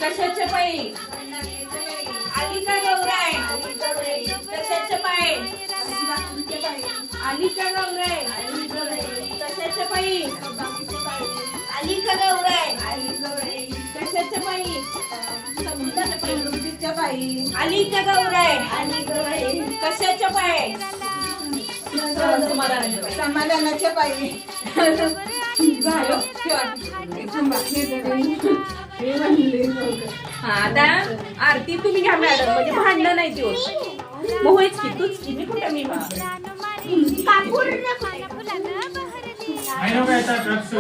कशाच्या पायी आली का गौराय कशाच्या पायी आली का गौराय कशाच्या पायी आली का गौराय कशाच्या पायी समृद्धीच्या पायी आली का गौराय कशाच्या पायी समाधानाच्या पायी झालं हा आता आरती तुम्ही घ्या मॅडम म्हणजे भांडण नाही ती होत मग होईच की तूच की मी कुठं मी I know that that's